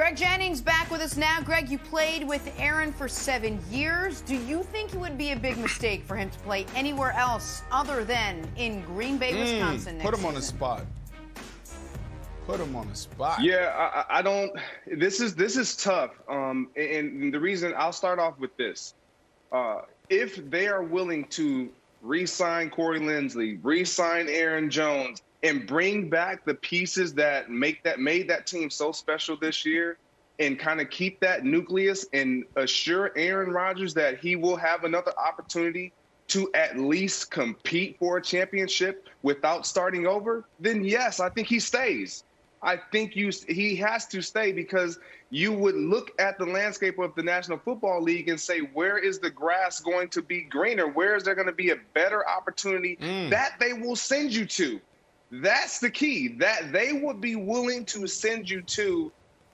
Greg Jennings back with us now. Greg, you played with Aaron for 7 years. Do you think it would be a big mistake for him to play anywhere else other than in Green Bay, Wisconsin next Put him on the season? spot. Put him on the spot. Yeah, I don't. This is tough. And the reason, I'll start off with this: if they are willing to re-sign Corey Linsley, re-sign Aaron Jones, and bring back the pieces that made that team so special this year, and kind of keep that nucleus and assure Aaron Rodgers that he will have another opportunity to at least compete for a championship without starting over, then yes, I think he stays. I think he has to stay, because you would look at the landscape of the National Football League and say, where is the grass going to be greener? Where is there going to be a better opportunity that they will send you to? That's the key, that they would be willing to send you to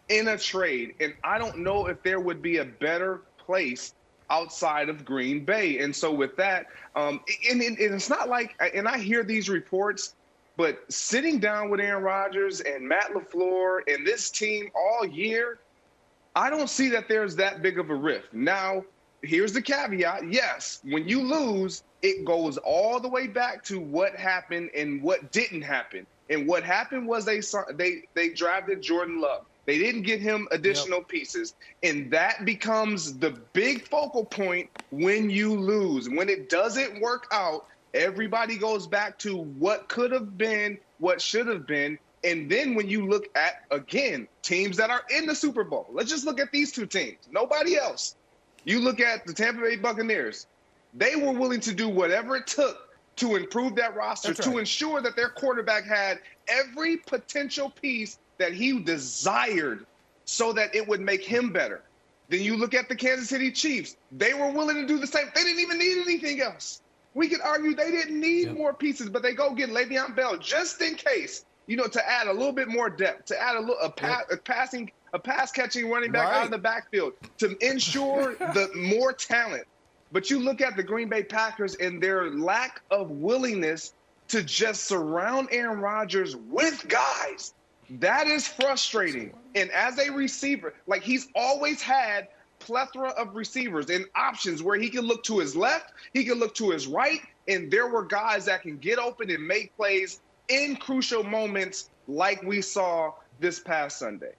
in a trade. And I don't know if there would be a better place outside of Green Bay. And so with that, and it's not like, and I hear these reports, but sitting down with Aaron Rodgers and Matt LaFleur and this team all year, I don't see that there's that big of a rift. Now, here's the caveat. Yes, when you lose, it goes all the way back to what happened and what didn't happen. And what happened was they drafted Jordan Love. They didn't get him additional pieces. And that becomes the big focal point when you lose. When it doesn't work out, everybody goes back to what could have been, what should have been. And then when you look at, again, teams that are in the Super Bowl, let's just look at these two teams, nobody else. You look at the Tampa Bay Buccaneers. They were willing to do whatever it took to improve that roster, to ensure that their quarterback had every potential piece that he desired so that it would make him better. Then you look at the Kansas City Chiefs. They were willing to do the same. They didn't even need anything else. We could argue they didn't need more pieces, but they go get Le'Veon Bell just in case, to add a little bit more depth, to add a pass-catching running back out of the backfield, to ensure the more talent. But you look at the Green Bay Packers and their lack of willingness to just surround Aaron Rodgers with guys. That is frustrating. And as a receiver, like, he's always had plethora of receivers and options where he can look to his left, he can look to his right, and there were guys that can get open and make plays in crucial moments like we saw this past Sunday.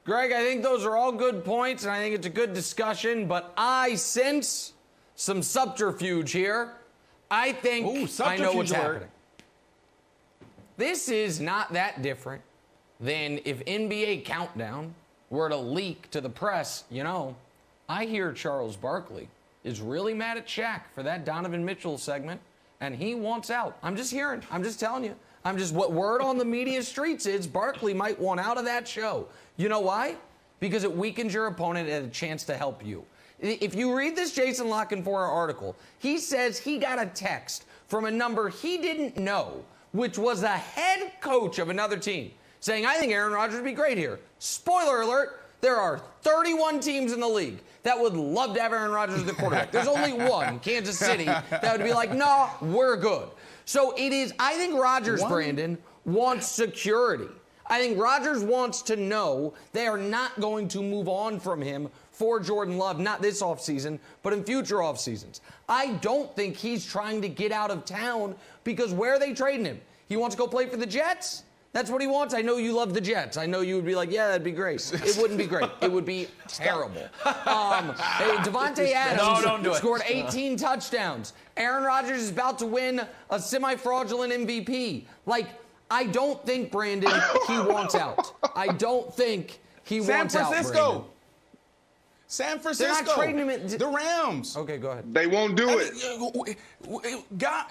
Greg, I think those are all good points, and I think it's a good discussion, but I sense some subterfuge here. I think I know what's happening. This is not that different than if NBA Countdown were to leak to the press. I hear Charles Barkley is really mad at Shaq for that Donovan Mitchell segment, and he wants out. I'm just hearing. I'm just telling you. What word on the media streets is Barkley might want out of that show. You know why? Because it weakens your opponent and a chance to help you. If you read this Jason Lockenfora article, he says he got a text from a number he didn't know, which was a head coach of another team, saying, I think Aaron Rodgers would be great here. Spoiler alert, there are 31 teams in the league that would love to have Aaron Rodgers as the quarterback. There's only one, Kansas City, that would be like, no, we're good. So I think Rodgers, Brandon, wants security. I think Rodgers wants to know they are not going to move on from him for Jordan Love, not this offseason, but in future offseasons. I don't think he's trying to get out of town, because where are they trading him? He wants to go play for the Jets? That's what he wants? I know you love the Jets. I know you would be like, yeah, that'd be great. It wouldn't be great. It would be terrible. Devontae Adams scored 18 touchdowns. Aaron Rodgers is about to win a semi-fraudulent MVP. I don't think, Brandon, he wants out. I don't think he wants out, Brandon. San Francisco. They're not trading him the Rams. Okay, go ahead. They won't do it.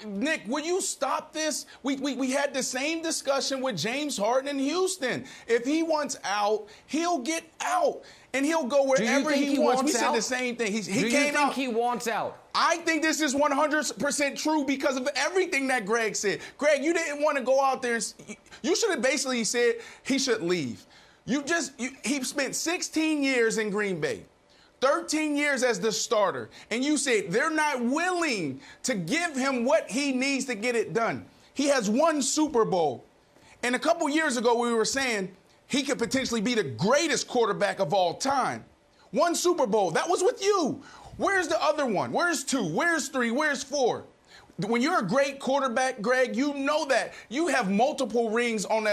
Nick, will you stop this? We had the same discussion with James Harden in Houston. If he wants out, he'll get out. And he'll go wherever he wants. We said the same thing. Do you think he wants out? I think this is 100% true because of everything that Greg said. Greg, you didn't want to go out there. You should have basically said he should leave. He spent 16 years in Green Bay. 13 years as the starter, and you said they're not willing to give him what he needs to get it done. He has one Super Bowl. And a couple years ago, we were saying he could potentially be the greatest quarterback of all time. 1 Super Bowl, that was with you. Where's the other one? Where's 2? Where's 3? Where's 4? When you're a great quarterback, Greg, you know that. You have multiple rings on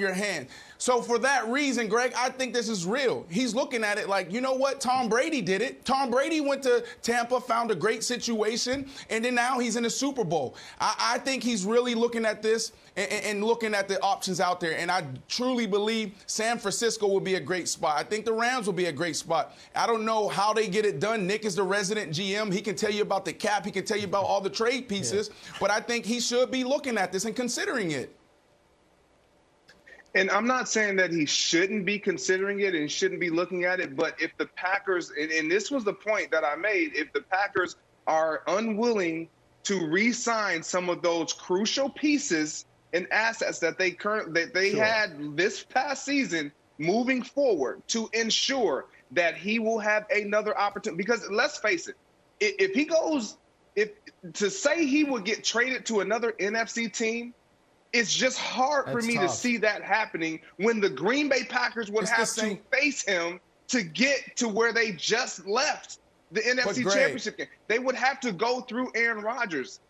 your hand. So for that reason, Greg, I think this is real. He's looking at it like, you know what? Tom Brady did it. Tom Brady went to Tampa, found a great situation, and then now he's in the Super Bowl. I think he's really looking at this and looking at the options out there. And I truly believe San Francisco will be a great spot. I think the Rams will be a great spot. I don't know how they get it done. Nick is the resident GM. He can tell you about the cap. He can tell you about all the trade pieces. Yeah. But I think he should be looking at this and considering it. And I'm not saying that he shouldn't be considering it and shouldn't be looking at it, but if the Packers, and this was the point that I made, if the Packers are unwilling to re-sign some of those crucial pieces and assets that they had this past season moving forward to ensure that he will have another opportunity. Because let's face it, if he goes, to say he would get traded to another NFC team, it's just hard for me to see that happening when the Green Bay Packers would have to face him to get to where they just left the NFC Championship game. They would have to go through Aaron Rodgers.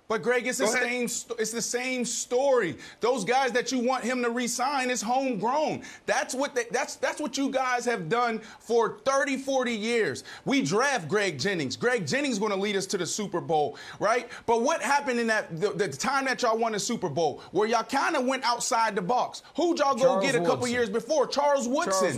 But, Greg, it's the same story. Those guys that you want him to re-sign is homegrown. That's what you guys have done for 30, 40 years. We draft Greg Jennings. Greg Jennings is going to lead us to the Super Bowl, right? But what happened in the time that y'all won the Super Bowl, where y'all kind of went outside the box? Who'd y'all go get a couple years before? Charles Woodson.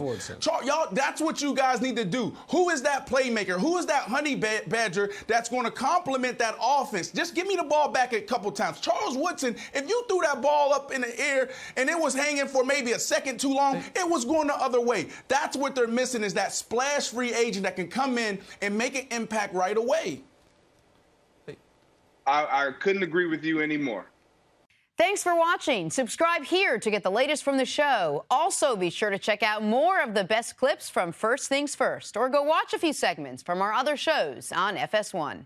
Y'all, that's what you guys need to do. Who is that playmaker? Who is that honey badger that's going to complement that offense? Just give me the ball back a couple times. Charles Woodson, if you threw that ball up in the air and it was hanging for maybe a second too long, it was going the other way. That's what they're missing, is that splash free agent that can come in and make an impact right away. I couldn't agree with you anymore. Thanks for watching. Subscribe here to get the latest from the show. Also, be sure to check out more of the best clips from First Things First, or go watch a few segments from our other shows on FS1.